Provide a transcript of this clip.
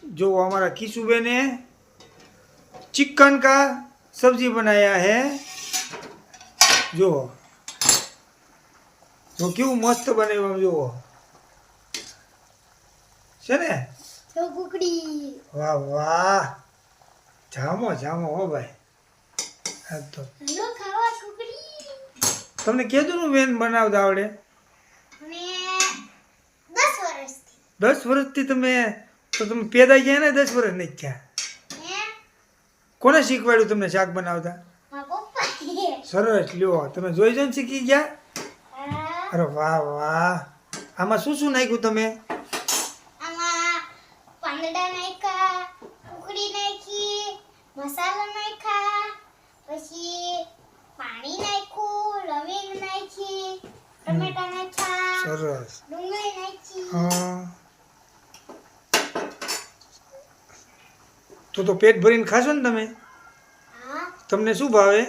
जो हमारा किशुबे ने चिकन का सब्जी बनाया है जो तो क्यों मस्त बने जो છે ને તો કુકડી વાહ વાહ જામો જામો હો ભાઈ હા તો લો ખાવા કુકડી તમને કેદુનું બેન બનાવતા આવડે અને 10 વર્ષથી 10 વર્ષથી તમે તો તમે પેદા ગયા ને 10 વર્ષ નહીં થયા હે કોને શીખવાડ્યું તમને શાક બનાવતા મારા પપ્પા સરસ લ્યો તમે જોઈ જોઈને શીખી ગયા હા અરે વાહ વાહ આમાં શું શું નાખ્યું તમે આમાં પાંદડા નાખ્યા કુકડી નાખી મસાલા નાખ્યા પછી પાણી નાખ્યું લવિંગ નાખી ટમેટા નાખ્યા સરસ ડુંગળી નાખી હા તો પેટ ભરીને ખાશો ને તમે હા તમને શું ભાવે